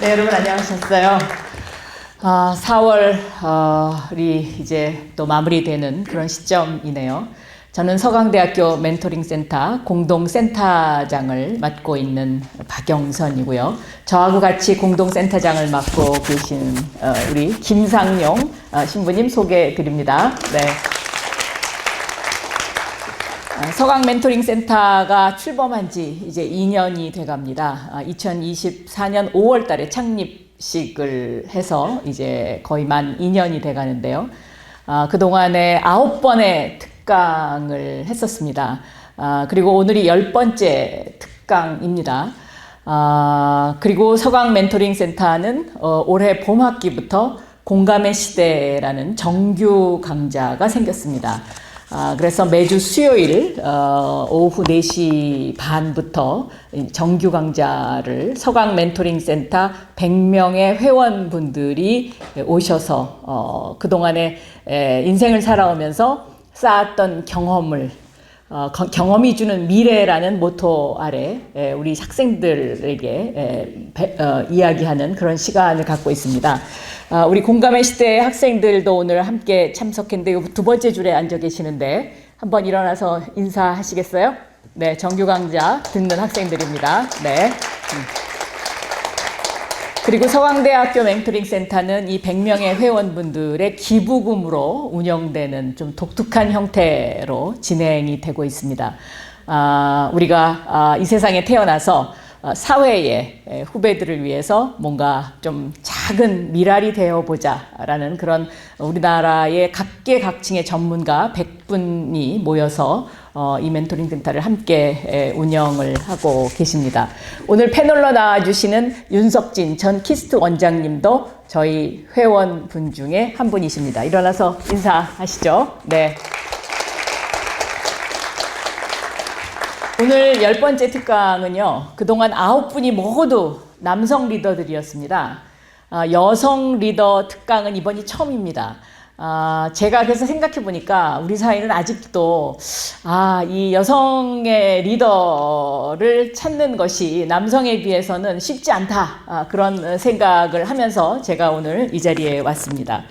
네, 여러분 안녕하셨어요. 4월이 이제 또 마무리되는 그런 시점이네요. 저는 서강대학교 멘토링센터 공동센터장을 맡고 있는 박영선이고요. 저하고 같이 공동센터장을 맡고 계신 우리 김상용 신부님 소개해 드립니다. 네. 서강 멘토링 센터가 출범한 지 이제 2년이 돼 갑니다. 2024년 5월 달에 창립식을 해서 이제 거의 만 2년이 돼 가는데요. 그동안에 9번의 특강을 했었습니다. 그리고 오늘이 10번째 특강입니다. 그리고 서강 멘토링 센터는 올해 봄학기부터 공감의 시대라는 정규 강좌가 생겼습니다. 그래서 매주 수요일 오후 4시 반부터 정규 강좌를 서강 멘토링 센터 100명의 회원분들이 오셔서 그동안에 인생을 살아오면서 쌓았던 경험을 경험이 주는 미래라는 모토 아래 우리 학생들에게 이야기하는 그런 시간을 갖고 있습니다. 우리 공감의 시대 학생들도 오늘 함께 참석했는데 두 번째 줄에 앉아 계시는데 한번 일어나서 인사하시겠어요? 네, 정규 강좌 듣는 학생들입니다. 네. 그리고 서강대학교 멘토링 센터는 이 100명의 회원분들의 기부금으로 운영되는 좀 독특한 형태로 진행이 되고 있습니다. 우리가 이 세상에 태어나서 사회의 후배들을 위해서 뭔가 좀 작은 미랄이 되어보자 라는 그런 우리나라의 각계각층의 전문가 100분이 모여서 이 멘토링 센터를 함께 운영을 하고 계십니다. 오늘 패널로 나와주시는 윤석진 전 키스트 원장님도 저희 회원분 중에 한 분이십니다. 일어나서 인사하시죠. 네. 오늘 10번째 특강은요, 그동안 9분이 모두 남성 리더들이었습니다. 여성 리더 특강은 이번이 처음입니다. 제가 그래서 생각해 보니까 우리 사회는 아직도 이 여성의 리더를 찾는 것이 남성에 비해서는 쉽지 않다. 그런 생각을 하면서 제가 오늘 이 자리에 왔습니다.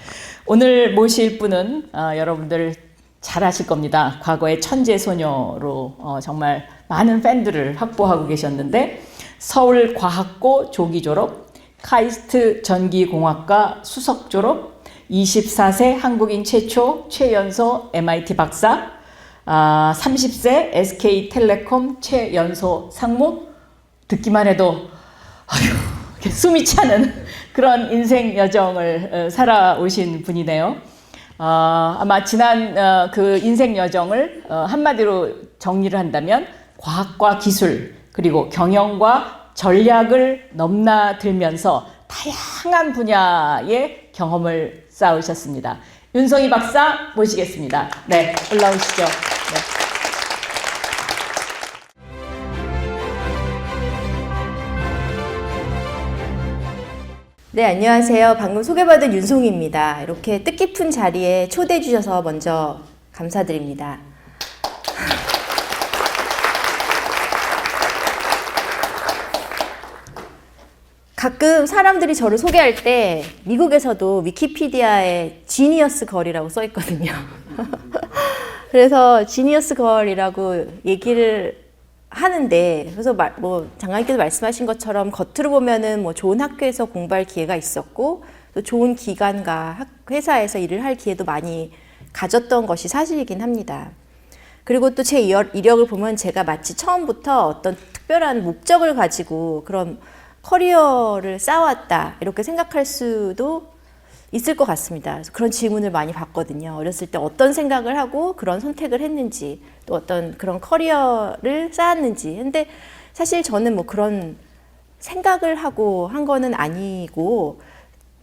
오늘 모실 분은 여러분들 잘 아실 겁니다. 과거의 천재소녀로 정말 많은 팬들을 확보하고 계셨는데 서울과학고 조기 졸업, 카이스트 전기공학과 수석 졸업, 24세 한국인 최초 최연소 MIT 박사, 30세 SK텔레콤 최연소 상무, 듣기만 해도 숨이 차는 그런 인생 여정을 살아오신 분이네요. 아마 지난 그 인생 여정을 한마디로 정리를 한다면 과학과 기술 그리고 경영과 전략을 넘나들면서 다양한 분야의 경험을 쌓으셨습니다. 윤성희 박사 모시겠습니다. 네, 올라오시죠. 네. 네, 안녕하세요. 방금 소개받은 윤송희입니다. 이렇게 뜻깊은 자리에 초대해 주셔서 먼저 감사드립니다. 가끔 사람들이 저를 소개할 때 미국에서도 위키피디아에 지니어스 걸이라고 써 있거든요. 그래서 지니어스 걸이라고 얘기를 하는데, 그래서 장관님께서 말씀하신 것처럼 겉으로 보면은 좋은 학교에서 공부할 기회가 있었고 또 좋은 기관과 회사에서 일을 할 기회도 많이 가졌던 것이 사실이긴 합니다. 그리고 또 제 이력을 보면 제가 마치 처음부터 어떤 특별한 목적을 가지고 그런 커리어를 쌓아왔다 이렇게 생각할 수도 있을 것 같습니다. 그래서 그런 질문을 많이 받거든요. 어렸을 때 어떤 생각을 하고 그런 선택을 했는지, 또 어떤 그런 커리어를 쌓았는지. 근데 사실 저는 그런 생각을 하고 한 거는 아니고,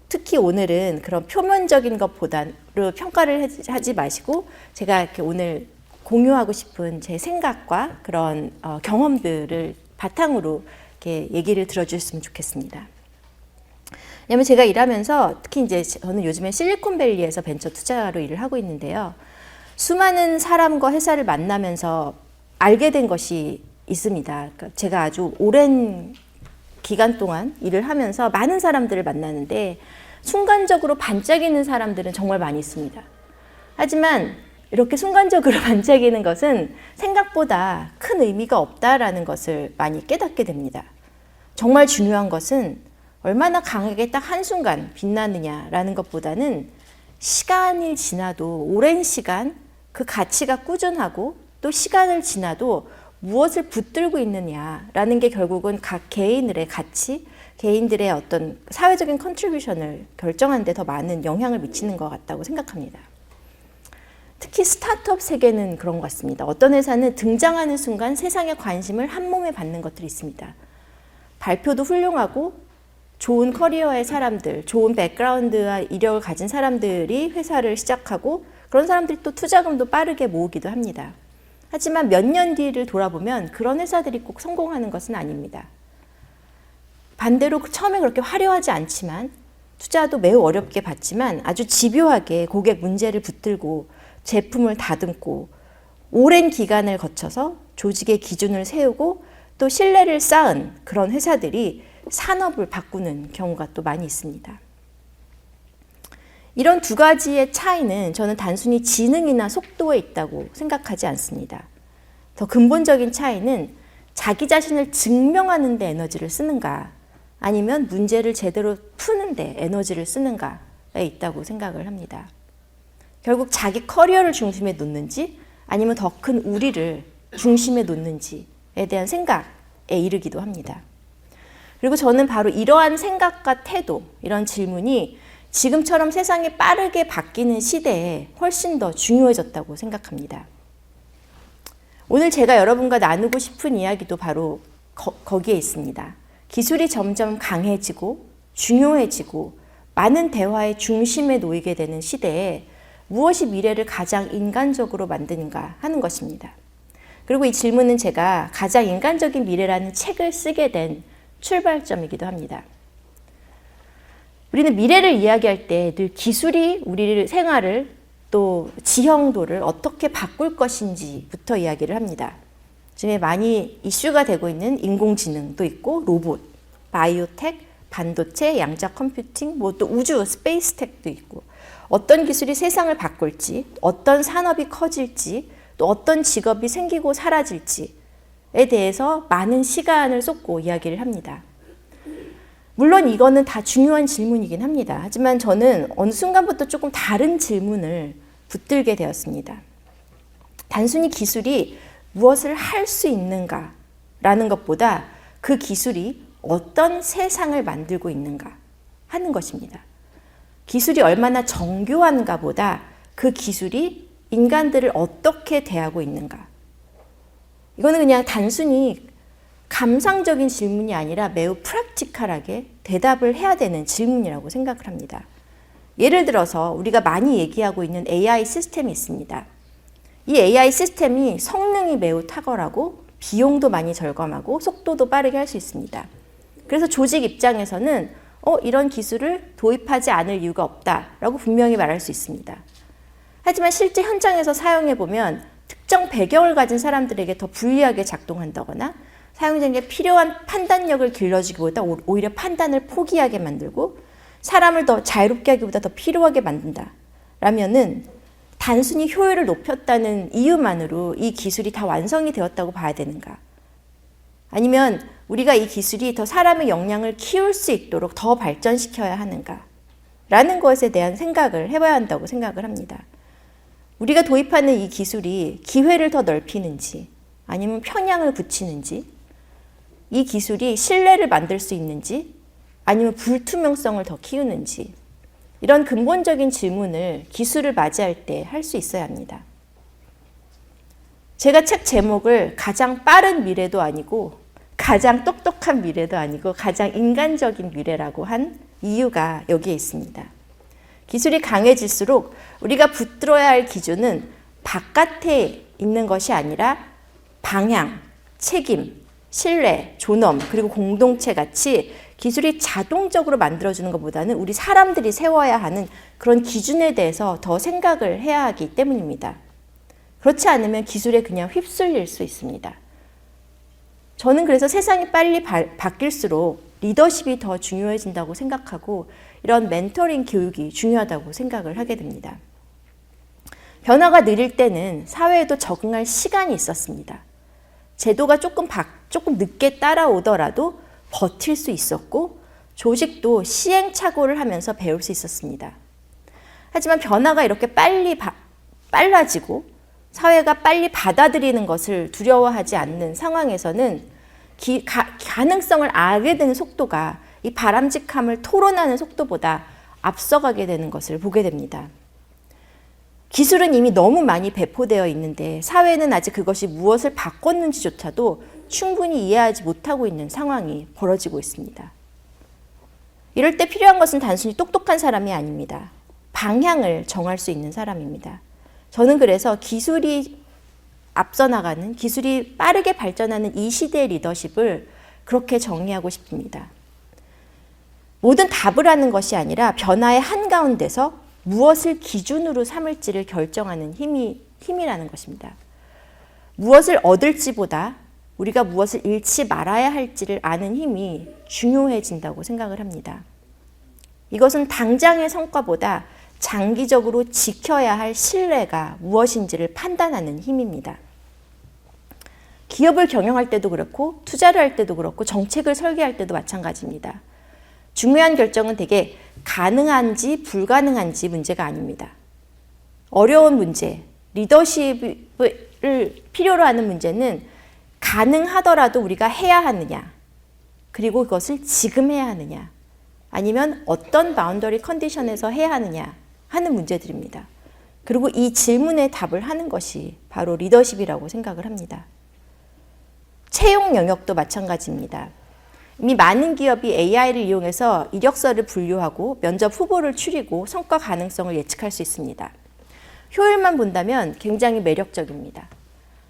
특히 오늘은 그런 표면적인 것보다는 평가를 하지 마시고 제가 이렇게 오늘 공유하고 싶은 제 생각과 그런 경험들을 바탕으로 이렇게 얘기를 들어주셨으면 좋겠습니다. 왜냐면 제가 일하면서 특히 이제 저는 요즘에 실리콘밸리에서 벤처 투자로 일을 하고 있는데요. 수많은 사람과 회사를 만나면서 알게 된 것이 있습니다. 그러니까 제가 아주 오랜 기간 동안 일을 하면서 많은 사람들을 만나는데 순간적으로 반짝이는 사람들은 정말 많이 있습니다. 하지만 이렇게 순간적으로 반짝이는 것은 생각보다 큰 의미가 없다라는 것을 많이 깨닫게 됩니다. 정말 중요한 것은 얼마나 강하게 딱 한순간 빛나느냐라는 것보다는 시간이 지나도 오랜 시간 그 가치가 꾸준하고 또 시간을 지나도 무엇을 붙들고 있느냐라는 게 결국은 각 개인들의 가치, 개인들의 어떤 사회적인 컨트리뷰션을 결정하는 데 더 많은 영향을 미치는 것 같다고 생각합니다. 특히 스타트업 세계는 그런 것 같습니다. 어떤 회사는 등장하는 순간 세상의 관심을 한 몸에 받는 것들이 있습니다. 발표도 훌륭하고 좋은 커리어의 사람들, 좋은 백그라운드와 이력을 가진 사람들이 회사를 시작하고 그런 사람들이 또 투자금도 빠르게 모으기도 합니다. 하지만 몇 년 뒤를 돌아보면 그런 회사들이 꼭 성공하는 것은 아닙니다. 반대로 처음에 그렇게 화려하지 않지만 투자도 매우 어렵게 받지만 아주 집요하게 고객 문제를 붙들고 제품을 다듬고 오랜 기간을 거쳐서 조직의 기준을 세우고 또 신뢰를 쌓은 그런 회사들이 산업을 바꾸는 경우가 또 많이 있습니다. 이런 두 가지의 차이는 저는 단순히 지능이나 속도에 있다고 생각하지 않습니다. 더 근본적인 차이는 자기 자신을 증명하는 데 에너지를 쓰는가 아니면 문제를 제대로 푸는 데 에너지를 쓰는가에 있다고 생각을 합니다. 결국 자기 커리어를 중심에 놓는지 아니면 더 큰 우리를 중심에 놓는지에 대한 생각에 이르기도 합니다. 그리고 저는 바로 이러한 생각과 태도, 이런 질문이 지금처럼 세상이 빠르게 바뀌는 시대에 훨씬 더 중요해졌다고 생각합니다. 오늘 제가 여러분과 나누고 싶은 이야기도 바로 거기에 있습니다. 기술이 점점 강해지고 중요해지고 많은 대화의 중심에 놓이게 되는 시대에 무엇이 미래를 가장 인간적으로 만드는가 하는 것입니다. 그리고 이 질문은 제가 가장 인간적인 미래라는 책을 쓰게 된 출발점이기도 합니다. 우리는 미래를 이야기할 때 늘 기술이 우리 생활을 또 지형도를 어떻게 바꿀 것인지부터 이야기를 합니다. 요즘에 많이 이슈가 되고 있는 인공지능도 있고 로봇, 바이오텍, 반도체, 양자 컴퓨팅, 뭐 또 우주, 스페이스텍도 있고 어떤 기술이 세상을 바꿀지, 어떤 산업이 커질지, 또 어떤 직업이 생기고 사라질지에 대해서 많은 시간을 쏟고 이야기를 합니다. 물론 이거는 다 중요한 질문이긴 합니다. 하지만 저는 어느 순간부터 조금 다른 질문을 붙들게 되었습니다. 단순히 기술이 무엇을 할 수 있는가라는 것보다 그 기술이 어떤 세상을 만들고 있는가 하는 것입니다. 기술이 얼마나 정교한가 보다 그 기술이 인간들을 어떻게 대하고 있는가. 이거는 그냥 단순히 감상적인 질문이 아니라 매우 프랙티컬하게 대답을 해야 되는 질문이라고 생각을 합니다. 예를 들어서 우리가 많이 얘기하고 있는 AI 시스템이 있습니다. 이 AI 시스템이 성능이 매우 탁월하고 비용도 많이 절감하고 속도도 빠르게 할 수 있습니다. 그래서 조직 입장에서는 이런 기술을 도입하지 않을 이유가 없다라고 분명히 말할 수 있습니다. 하지만 실제 현장에서 사용해보면 특정 배경을 가진 사람들에게 더 불리하게 작동한다거나 사용자에게 필요한 판단력을 길러주기보다 오히려 판단을 포기하게 만들고 사람을 더 자유롭게 하기보다 더 필요하게 만든다 라면은 단순히 효율을 높였다는 이유만으로 이 기술이 다 완성이 되었다고 봐야 되는가? 아니면 우리가 이 기술이 더 사람의 역량을 키울 수 있도록 더 발전시켜야 하는가? 라는 것에 대한 생각을 해봐야 한다고 생각을 합니다. 우리가 도입하는 이 기술이 기회를 더 넓히는지 아니면 편향을 붙이는지 이 기술이 신뢰를 만들 수 있는지 아니면 불투명성을 더 키우는지 이런 근본적인 질문을 기술을 맞이할 때 할 수 있어야 합니다. 제가 책 제목을 가장 빠른 미래도 아니고 가장 똑똑한 미래도 아니고 가장 인간적인 미래라고 한 이유가 여기에 있습니다. 기술이 강해질수록 우리가 붙들어야 할 기준은 바깥에 있는 것이 아니라 방향, 책임, 신뢰, 존엄, 그리고 공동체 같이 기술이 자동적으로 만들어주는 것보다는 우리 사람들이 세워야 하는 그런 기준에 대해서 더 생각을 해야 하기 때문입니다. 그렇지 않으면 기술에 그냥 휩쓸릴 수 있습니다. 저는 그래서 세상이 빨리 바뀔수록 리더십이 더 중요해진다고 생각하고 이런 멘토링 교육이 중요하다고 생각을 하게 됩니다. 변화가 느릴 때는 사회에도 적응할 시간이 있었습니다. 제도가 조금 늦게 따라오더라도 버틸 수 있었고 조직도 시행착오를 하면서 배울 수 있었습니다. 하지만 변화가 이렇게 빨라지고 사회가 빨리 받아들이는 것을 두려워하지 않는 상황에서는 가능성을 알게 되는 속도가 이 바람직함을 토론하는 속도보다 앞서가게 되는 것을 보게 됩니다. 기술은 이미 너무 많이 배포되어 있는데 사회는 아직 그것이 무엇을 바꿨는지조차도 충분히 이해하지 못하고 있는 상황이 벌어지고 있습니다. 이럴 때 필요한 것은 단순히 똑똑한 사람이 아닙니다. 방향을 정할 수 있는 사람입니다. 저는 그래서 기술이 앞서 나가는, 기술이 빠르게 발전하는 이 시대의 리더십을 그렇게 정의하고 싶습니다. 모든 답을 하는 것이 아니라 변화의 한가운데서 무엇을 기준으로 삼을지를 결정하는 힘이라는 것입니다. 무엇을 얻을지보다 우리가 무엇을 잃지 말아야 할지를 아는 힘이 중요해진다고 생각을 합니다. 이것은 당장의 성과보다 장기적으로 지켜야 할 신뢰가 무엇인지를 판단하는 힘입니다. 기업을 경영할 때도 그렇고 투자를 할 때도 그렇고 정책을 설계할 때도 마찬가지입니다. 중요한 결정은 대개 가능한지 불가능한지 문제가 아닙니다. 어려운 문제, 리더십을 필요로 하는 문제는 가능하더라도 우리가 해야 하느냐, 그리고 그것을 지금 해야 하느냐, 아니면 어떤 바운더리 컨디션에서 해야 하느냐 하는 문제들입니다. 그리고 이 질문에 답을 하는 것이 바로 리더십이라고 생각을 합니다. 채용 영역도 마찬가지입니다. 이미 많은 기업이 AI를 이용해서 이력서를 분류하고 면접 후보를 추리고 성과 가능성을 예측할 수 있습니다. 효율만 본다면 굉장히 매력적입니다.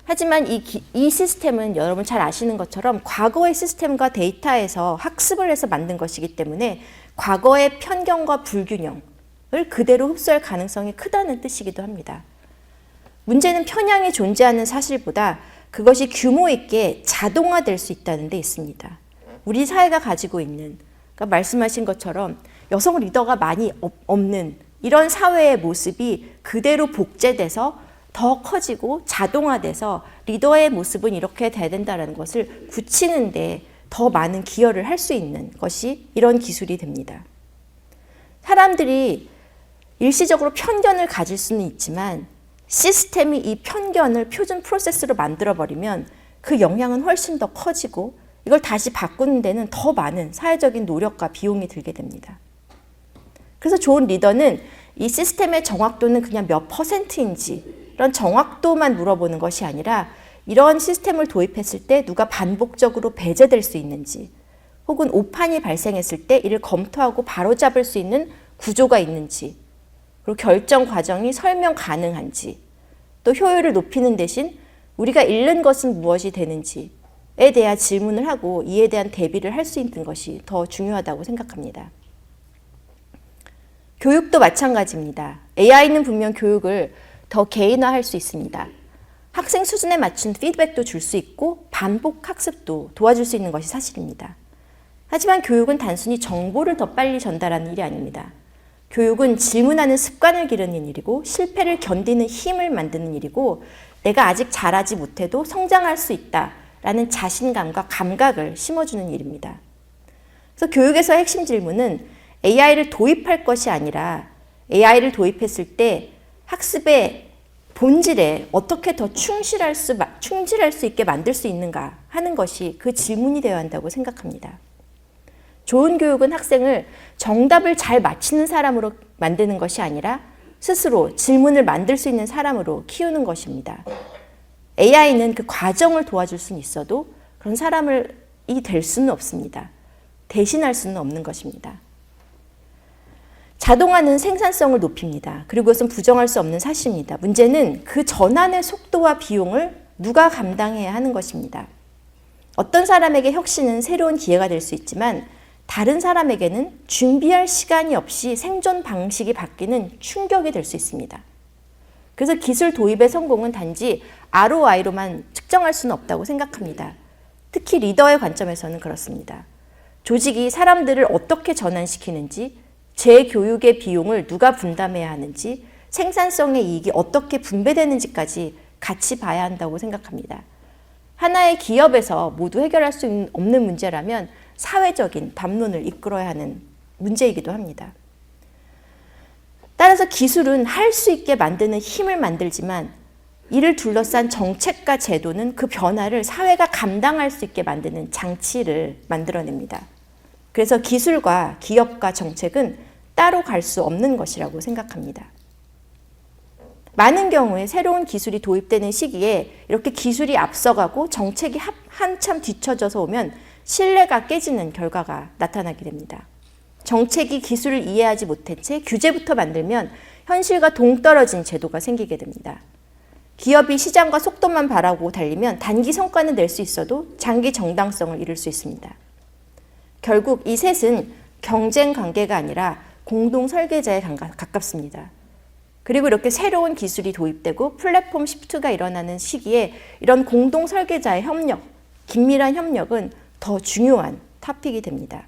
하지만 이 시스템은 여러분 잘 아시는 것처럼 과거의 시스템과 데이터에서 학습을 해서 만든 것이기 때문에 과거의 편견과 불균형을 그대로 흡수할 가능성이 크다는 뜻이기도 합니다. 문제는 편향이 존재하는 사실보다 그것이 규모 있게 자동화될 수 있다는 데 있습니다. 우리 사회가 가지고 있는, 그러니까 말씀하신 것처럼 여성 리더가 많이 없는 이런 사회의 모습이 그대로 복제돼서 더 커지고 자동화돼서 리더의 모습은 이렇게 돼야 된다는 것을 굳히는데 더 많은 기여를 할 수 있는 것이 이런 기술이 됩니다. 사람들이 일시적으로 편견을 가질 수는 있지만 시스템이 이 편견을 표준 프로세스로 만들어버리면 그 영향은 훨씬 더 커지고 이걸 다시 바꾸는 데는 더 많은 사회적인 노력과 비용이 들게 됩니다. 그래서 좋은 리더는 이 시스템의 정확도는 그냥 몇 %인지 이런 정확도만 물어보는 것이 아니라 이런 시스템을 도입했을 때 누가 반복적으로 배제될 수 있는지, 혹은 오판이 발생했을 때 이를 검토하고 바로잡을 수 있는 구조가 있는지, 그리고 결정 과정이 설명 가능한지, 또 효율을 높이는 대신 우리가 잃는 것은 무엇이 되는지에 대한 질문을 하고 이에 대한 대비를 할 수 있는 것이 더 중요하다고 생각합니다. 교육도 마찬가지입니다. AI는 분명 교육을 더 개인화할 수 있습니다. 학생 수준에 맞춘 피드백도 줄 수 있고 반복 학습도 도와줄 수 있는 것이 사실입니다. 하지만 교육은 단순히 정보를 더 빨리 전달하는 일이 아닙니다. 교육은 질문하는 습관을 기르는 일이고 실패를 견디는 힘을 만드는 일이고 내가 아직 잘하지 못해도 성장할 수 있다라는 자신감과 감각을 심어주는 일입니다. 그래서 교육에서 핵심 질문은 AI를 도입할 것이 아니라 AI를 도입했을 때 학습의 본질에 어떻게 더 충실할 수 있게 만들 수 있는가 하는 것이 그 질문이 되어야 한다고 생각합니다. 좋은 교육은 학생을 정답을 잘 맞히는 사람으로 만드는 것이 아니라 스스로 질문을 만들 수 있는 사람으로 키우는 것입니다. AI는 그 과정을 도와줄 수는 있어도 그런 사람이 될 수는 없습니다. 대신할 수는 없는 것입니다. 자동화는 생산성을 높입니다. 그리고 그것은 부정할 수 없는 사실입니다. 문제는 그 전환의 속도와 비용을 누가 감당해야 하는 것입니다. 어떤 사람에게 혁신은 새로운 기회가 될 수 있지만 다른 사람에게는 준비할 시간이 없이 생존 방식이 바뀌는 충격이 될 수 있습니다. 그래서 기술 도입의 성공은 단지 ROI로만 측정할 수는 없다고 생각합니다. 특히 리더의 관점에서는 그렇습니다. 조직이 사람들을 어떻게 전환시키는지, 재교육의 비용을 누가 분담해야 하는지, 생산성의 이익이 어떻게 분배되는지까지 같이 봐야 한다고 생각합니다. 하나의 기업에서 모두 해결할 수 없는 문제라면 사회적인 담론을 이끌어야 하는 문제이기도 합니다. 따라서 기술은 할 수 있게 만드는 힘을 만들지만 이를 둘러싼 정책과 제도는 그 변화를 사회가 감당할 수 있게 만드는 장치를 만들어냅니다. 그래서 기술과 기업과 정책은 따로 갈 수 없는 것이라고 생각합니다. 많은 경우에 새로운 기술이 도입되는 시기에 이렇게 기술이 앞서가고 정책이 한참 뒤처져서 오면 신뢰가 깨지는 결과가 나타나게 됩니다. 정책이 기술을 이해하지 못한 채 규제부터 만들면 현실과 동떨어진 제도가 생기게 됩니다. 기업이 시장과 속도만 바라고 달리면 단기 성과는 낼 수 있어도 장기 정당성을 잃을 수 있습니다. 결국 이 셋은 경쟁 관계가 아니라 공동 설계자에 가깝습니다. 그리고 이렇게 새로운 기술이 도입되고 플랫폼 시프트가 일어나는 시기에 이런 공동 설계자의 협력, 긴밀한 협력은 더 중요한 토픽이 됩니다.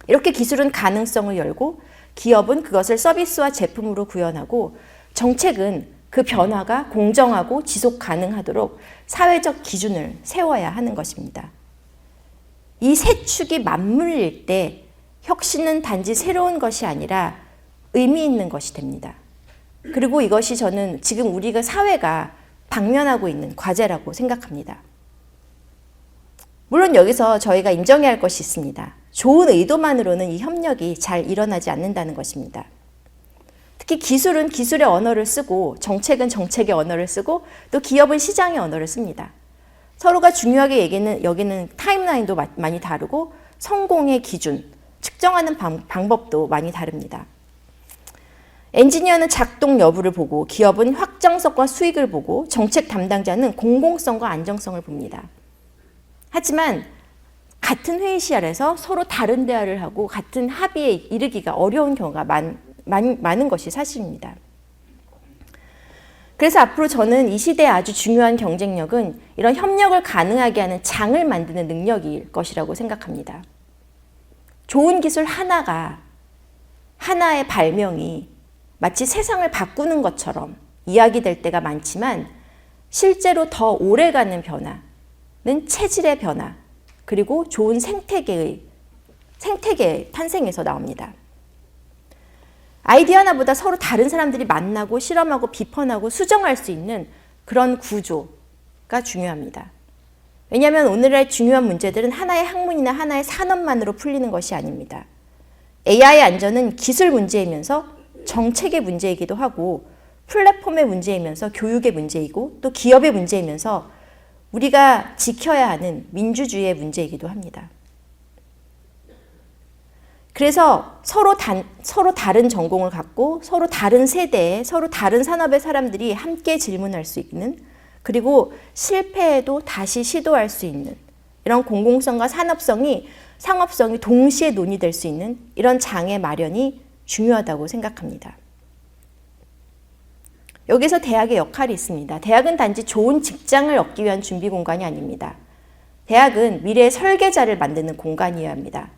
이렇게 기술은 가능성을 열고 기업은 그것을 서비스와 제품으로 구현하고 정책은 그 변화가 공정하고 지속 가능하도록 사회적 기준을 세워야 하는 것입니다. 이 세 축이 맞물릴 때 혁신은 단지 새로운 것이 아니라 의미 있는 것이 됩니다. 그리고 이것이 저는 지금 우리가 사회가 당면하고 있는 과제라고 생각합니다. 물론 여기서 저희가 인정해야 할 것이 있습니다. 좋은 의도만으로는 이 협력이 잘 일어나지 않는다는 것입니다. 특히 기술은 기술의 언어를 쓰고 정책은 정책의 언어를 쓰고 또 기업은 시장의 언어를 씁니다. 서로가 중요하게 여기는 타임라인도 많이 다르고 성공의 기준, 측정하는 방법도 많이 다릅니다. 엔지니어는 작동 여부를 보고 기업은 확장성과 수익을 보고 정책 담당자는 공공성과 안정성을 봅니다. 하지만 같은 회의실에서 서로 다른 대화를 하고 같은 합의에 이르기가 어려운 경우가 많은 것이 사실입니다. 그래서 앞으로 저는 이 시대의 아주 중요한 경쟁력은 이런 협력을 가능하게 하는 장을 만드는 능력일 것이라고 생각합니다. 좋은 기술 하나의 발명이 마치 세상을 바꾸는 것처럼 이야기될 때가 많지만 실제로 더 오래가는 변화는 체질의 변화 그리고 좋은 생태계의 탄생에서 나옵니다. 아이디어 하나보다 서로 다른 사람들이 만나고 실험하고 비판하고 수정할 수 있는 그런 구조가 중요합니다. 왜냐하면 오늘의 중요한 문제들은 하나의 학문이나 하나의 산업만으로 풀리는 것이 아닙니다. AI 안전은 기술 문제이면서 정책의 문제이기도 하고 플랫폼의 문제이면서 교육의 문제이고 또 기업의 문제이면서 우리가 지켜야 하는 민주주의의 문제이기도 합니다. 그래서 서로 다른 전공을 갖고 서로 다른 세대에 서로 다른 산업의 사람들이 함께 질문할 수 있는 그리고 실패해도 다시 시도할 수 있는 이런 공공성과 상업성이 동시에 논의될 수 있는 이런 장의 마련이 중요하다고 생각합니다. 여기서 대학의 역할이 있습니다. 대학은 단지 좋은 직장을 얻기 위한 준비 공간이 아닙니다. 대학은 미래의 설계자를 만드는 공간이어야 합니다.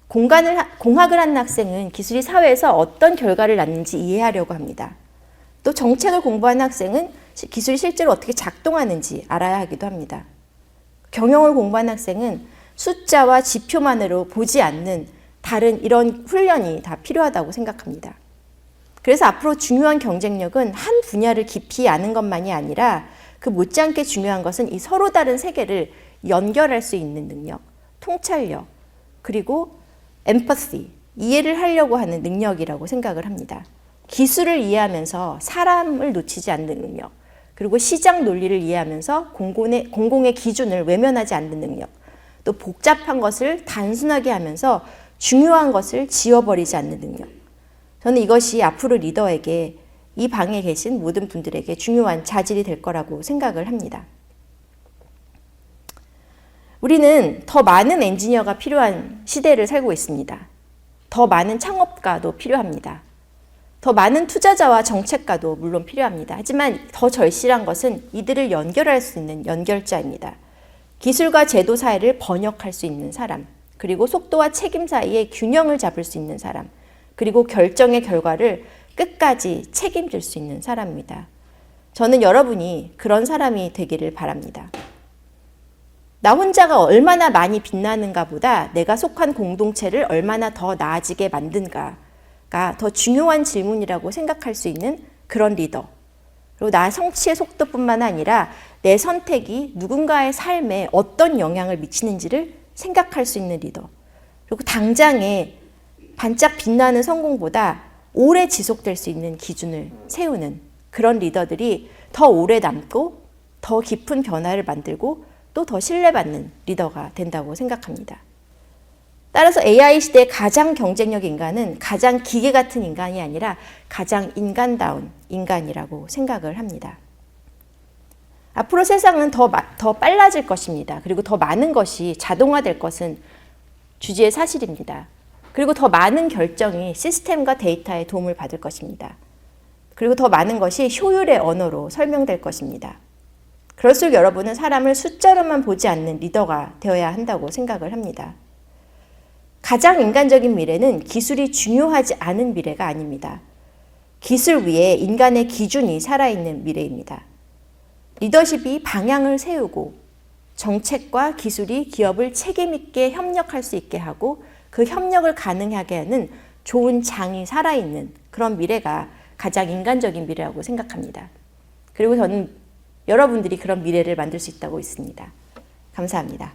공학을 하는 학생은 기술이 사회에서 어떤 결과를 낳는지 이해하려고 합니다. 또 정책을 공부하는 학생은 기술이 실제로 어떻게 작동하는지 알아야 하기도 합니다. 경영을 공부하는 학생은 숫자와 지표만으로 보지 않는 다른 이런 훈련이 다 필요하다고 생각합니다. 그래서 앞으로 중요한 경쟁력은 한 분야를 깊이 아는 것만이 아니라 그 못지않게 중요한 것은 이 서로 다른 세계를 연결할 수 있는 능력, 통찰력, 그리고 엠퍼시, 이해를 하려고 하는 능력이라고 생각을 합니다. 기술을 이해하면서 사람을 놓치지 않는 능력, 그리고 시장 논리를 이해하면서 공공의 기준을 외면하지 않는 능력, 또 복잡한 것을 단순하게 하면서 중요한 것을 지워버리지 않는 능력. 저는 이것이 앞으로 리더에게 이 방에 계신 모든 분들에게 중요한 자질이 될 거라고 생각을 합니다. 우리는 더 많은 엔지니어가 필요한 시대를 살고 있습니다. 더 많은 창업가도 필요합니다. 더 많은 투자자와 정책가도 물론 필요합니다. 하지만 더 절실한 것은 이들을 연결할 수 있는 연결자입니다. 기술과 제도 사이를 번역할 수 있는 사람, 그리고 속도와 책임 사이에 균형을 잡을 수 있는 사람, 그리고 결정의 결과를 끝까지 책임질 수 있는 사람입니다. 저는 여러분이 그런 사람이 되기를 바랍니다. 나 혼자가 얼마나 많이 빛나는가 보다 내가 속한 공동체를 얼마나 더 나아지게 만든가가 더 중요한 질문이라고 생각할 수 있는 그런 리더. 그리고 나 성취의 속도뿐만 아니라 내 선택이 누군가의 삶에 어떤 영향을 미치는지를 생각할 수 있는 리더. 그리고 당장의 반짝 빛나는 성공보다 오래 지속될 수 있는 기준을 세우는 그런 리더들이 더 오래 남고 더 깊은 변화를 만들고 또 더 신뢰받는 리더가 된다고 생각합니다. 따라서 AI 시대의 가장 경쟁력 인간은 가장 기계 같은 인간이 아니라 가장 인간다운 인간이라고 생각을 합니다. 앞으로 세상은 더 빨라질 것입니다. 그리고 더 많은 것이 자동화될 것은 주지의 사실입니다. 그리고 더 많은 결정이 시스템과 데이터의 도움을 받을 것입니다. 그리고 더 많은 것이 효율의 언어로 설명될 것입니다. 그럴수록 여러분은 사람을 숫자로만 보지 않는 리더가 되어야 한다고 생각을 합니다. 가장 인간적인 미래는 기술이 중요하지 않은 미래가 아닙니다. 기술 위에 인간의 기준이 살아있는 미래입니다. 리더십이 방향을 세우고 정책과 기술이 기업을 책임있게 협력할 수 있게 하고 그 협력을 가능하게 하는 좋은 장이 살아있는 그런 미래가 가장 인간적인 미래라고 생각합니다. 그리고 저는 여러분들이 그런 미래를 만들 수 있다고 믿습니다. 감사합니다.